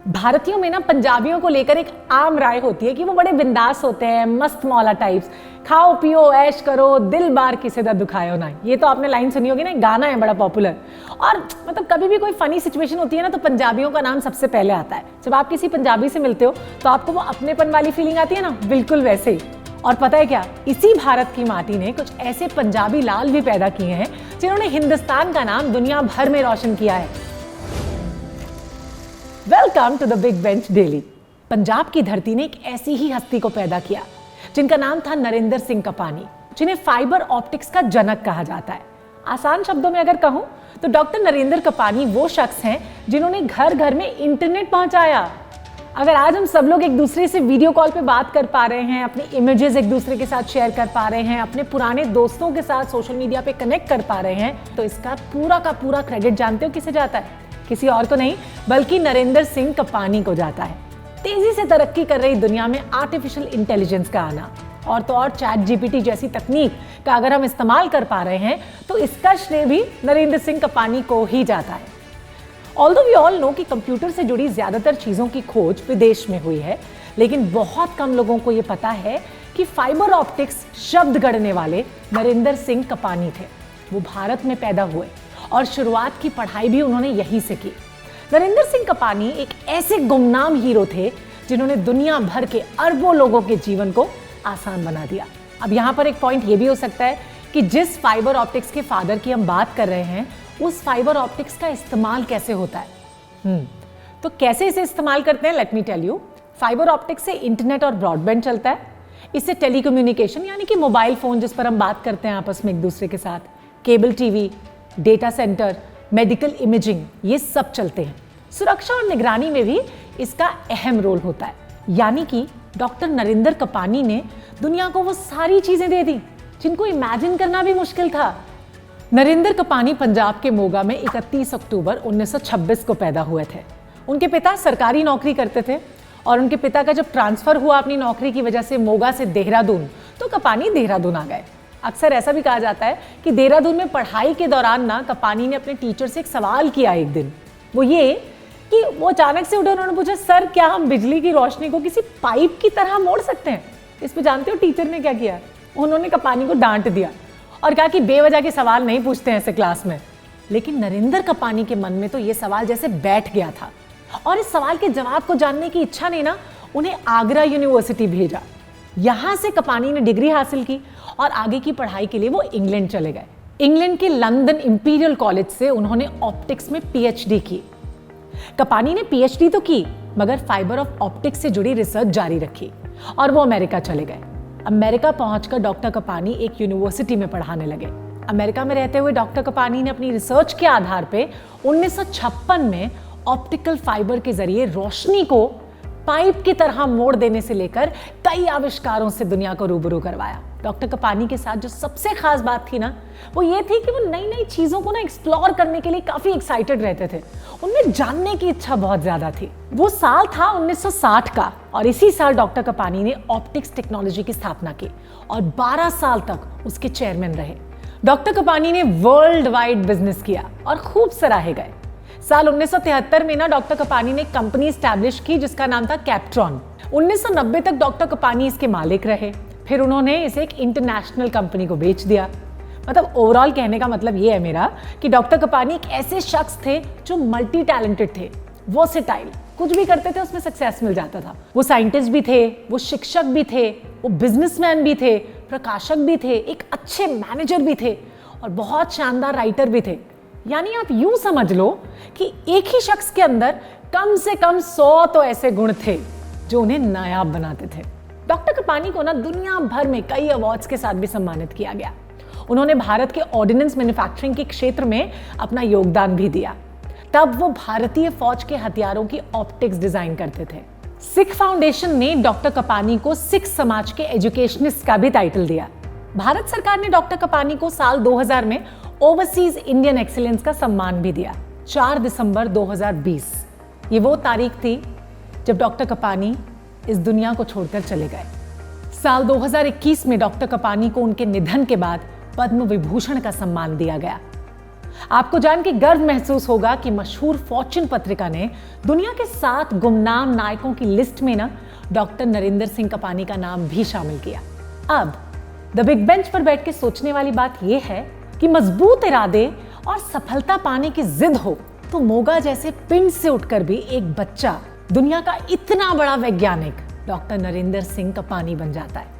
भारतीयों में ना पंजाबियों को लेकर एक आम राय होती है कि वो बड़े बिंदास होते हैं, मस्त मौला टाइप्स, खाओ पियो ऐश करो, दिल बार किसी दा दुखायो ना। ये तो आपने लाइन सुनी होगी ना, गाना है बड़ा पॉपुलर। और मतलब कभी भी कोई फनी सिचुएशन होती है ना तो पंजाबियों का नाम सबसे पहले आता है। जब आप किसी पंजाबी से मिलते हो तो आपको वो अपनेपन वाली फीलिंग आती है ना, बिल्कुल वैसे ही। और पता है क्या, इसी भारत की माटी ने कुछ ऐसे पंजाबी लाल भी पैदा किए हैं जिन्होंने हिंदुस्तान का नाम दुनिया भर में रोशन किया है। Welcome to the big bench daily. Punjab की धरती ने एक ऐसी ही हस्ती को पैदा किया जिनका नाम था नरेंद्र सिंह कपानी, जिन्हें फाइबर ऑप्टिक्स का जनक कहा जाता है। आसान शब्दों में अगर कहूं तो डॉक्टर नरेंद्र कपानी वो शख्स हैं जिन्होंने घर घर में इंटरनेट पहुंचाया। अगर आज हम सब लोग एक दूसरे से वीडियो कॉल पे बात कर पा रहे हैं, अपनी इमेजेस एक दूसरे के साथ शेयर कर पा रहे हैं, अपने पुराने दोस्तों के साथ सोशल मीडिया पे कनेक्ट कर पा रहे हैं, तो इसका पूरा का पूरा क्रेडिट जानते हो किसे जाता है? किसी और को नहीं बल्कि नरेंद्र सिंह कपानी को जाता है। तेजी से तरक्की कर रही दुनिया में आर्टिफिशियल इंटेलिजेंस का आना और तो और चैट जीपीटी जैसी तकनीक का अगर हम इस्तेमाल कर पा रहे हैं तो इसका श्रेय भी नरेंद्र सिंह कपानी को ही जाता है। ऑल्दो वी ऑल नो कि कंप्यूटर से जुड़ी ज्यादातर चीजों की खोज विदेश में हुई है, लेकिन बहुत कम लोगों को यह पता है कि फाइबर ऑप्टिक्स शब्द गढ़ने वाले नरेंद्र सिंह कपानी थे। वो भारत में पैदा हुए और शुरुआत की पढ़ाई भी उन्होंने यहीं से की। नरेंद्र सिंह कपानी एक ऐसे गुमनाम हीरो थे जिन्होंने दुनिया भर के अरबों लोगों के जीवन को आसान बना दिया। अब यहाँ पर एक पॉइंट ये भी हो सकता है कि जिस फाइबर ऑप्टिक्स के फादर की हम बात कर रहे हैं, उस फाइबर ऑप्टिक्स का इस्तेमाल कैसे होता है। तो कैसे इसे इस्तेमाल करते हैं, let me tell you. Fibre optics से इंटरनेट और ब्रॉडबैंड चलता है। इससे टेलीकम्युनिकेशन यानी कि मोबाइल फोन जिस पर हम बात करते हैं आपस में एक दूसरे के साथ, cable TV, data centre, medical imaging, ये सब चलते हैं। सुरक्षा और निगरानी में भी इसका अहम रोल होता है। यानी कि डॉक्टर नरेंद्र कपानी ने दुनिया को वो सारी चीजें दे दी जिनको इमेजिन करना भी मुश्किल था। नरेंद्र कपानी पंजाब के मोगा में 31 अक्टूबर 1926 को पैदा हुए थे। उनके पिता सरकारी नौकरी करते थे और उनके पिता का जब ट्रांसफर हुआ अपनी नौकरी की वजह से मोगा से देहरादून, तो कपानी देहरादून आ गए। अक्सर ऐसा भी कहा जाता है कि देहरादून में पढ़ाई के दौरान ना कपानी ने अपने टीचर से एक सवाल किया एक दिन। वो ये कि वो अचानक से उठे, उन्होंने पूछा, सर क्या हम बिजली की रोशनी को किसी पाइप की तरह मोड़ सकते हैं? इस पे जानते हो टीचर ने क्या किया? उन्होंने कपानी को डांट दिया और कहा कि बेवजह के सवाल नहीं पूछते हैं ऐसे क्लास में। लेकिन नरेंद्र कपानी के मन में तो ये सवाल जैसे बैठ गया था और इस सवाल के जवाब को जानने की इच्छा ने ना उन्हें आगरा यूनिवर्सिटी भेजा। यहां से कपानी ने डिग्री हासिल की और आगे की पढ़ाई के लिए वो इंग्लैंड चले गए। इंग्लैंड के लंदन इंपीरियल कॉलेज से उन्होंने ऑप्टिक्स में पीएचडी की। कपानी ने पीएचडी तो की मगर फाइबर ऑफ ऑप्टिक्स से जुड़ी रिसर्च जारी रखी और वो अमेरिका चले गए। अमेरिका पहुंचकर डॉक्टर कपानी एक यूनिवर्सिटी में पढ़ाने लगे। अमेरिका में रहते हुए डॉक्टर कपानी ने अपनी रिसर्च के आधार पे 1956 में ऑप्टिकल फाइबर के जरिए रोशनी को पाइप की तरह मोड़ देने से लेकर कई आविष्कारों से दुनिया को रूबरू करवाया। डॉक्टर कपानी के साथ जो सबसे खास बात थी ना, वो ये थी कि वो नई नई चीजों को ना एक्सप्लोर करने के लिए काफी एक्साइटेड रहते थे। उनमें जानने की इच्छा बहुत ज्यादा थी। वो साल था 1960 का और इसी साल डॉक्टर कपानी ने ऑप्टिक्स टेक्नोलॉजी की स्थापना की और 12 साल तक उसके चेयरमैन रहे। डॉक्टर कपानी ने वर्ल्ड वाइड बिजनेस किया और खूब सराहे गए। साल 1973 में ना डॉक्टर कपानी ने कंपनी स्टैब्लिश की जिसका नाम था कैप्ट्रॉन। 1990 तक डॉक्टर कपानी इसके मालिक रहे। फिर उन्होंने इसे एक इंटरनेशनल कंपनी को बेच दिया। मतलब ओवरऑल कहने का मतलब ये है मेरा कि डॉक्टर कपानी एक ऐसे शख्स थे जो मल्टी टैलेंटेड थे, वर्सेटाइल, कुछ भी करते थे उसमें सक्सेस मिल जाता था। वो साइंटिस्ट भी थे, वो शिक्षक भी थे, वो बिजनेसमैन भी थे, प्रकाशक भी थे, एक अच्छे मैनेजर भी थे और बहुत शानदार राइटर भी थे। यानी आप यूं समझ लो कि एक ही शख्स के अंदर कम से कम 100 तो ऐसे गुण थे जो उन्हें नायाब बनाते थे। डॉक्टर कपानी को ना दुनिया भर में कई अवार्ड्स के साथ भी सम्मानित किया गया। उन्होंने भारत के ऑर्डिनेंस मैन्युफैक्चरिंग के क्षेत्र में अपना योगदान भी दिया। तब वो भारतीय फौज के हथियारों की ऑप्टिक्स डिजाइन करते थे। सिख फाउंडेशन ने डॉक्टर कपानी को सिख समाज के एजुकेशनिस्ट का भी टाइटल दिया। भारत सरकार ने डॉक्टर कपानी को साल 2000 में ओवरसीज इंडियन एक्सीलेंस का सम्मान भी दिया। 4 दिसंबर 2020 ये वो तारीख थी जब डॉक्टर कपानी इस दुनिया को छोड़कर चले गए। साल 2021 में डॉक्टर कपानी को उनके निधन के बाद पद्म विभूषण का सम्मान दिया गया। आपको जान के गर्व महसूस होगा कि मशहूर फॉर्च्यून पत्रिका ने दुनिया के 7 गुमनाम नायकों की लिस्ट में ना डॉक्टर नरेंद्र सिंह कपानी का नाम भी शामिल किया। अब द बिग बेंच पर बैठ के सोचने वाली बात यह है कि मजबूत इरादे और सफलता पाने की जिद हो तो मोगा जैसे पिंड से उठकर भी एक बच्चा दुनिया का इतना बड़ा वैज्ञानिक डॉक्टर नरेंद्र सिंह कपानी बन जाता है।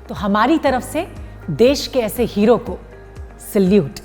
तो हमारी तरफ से देश के ऐसे हीरो को सैल्यूट।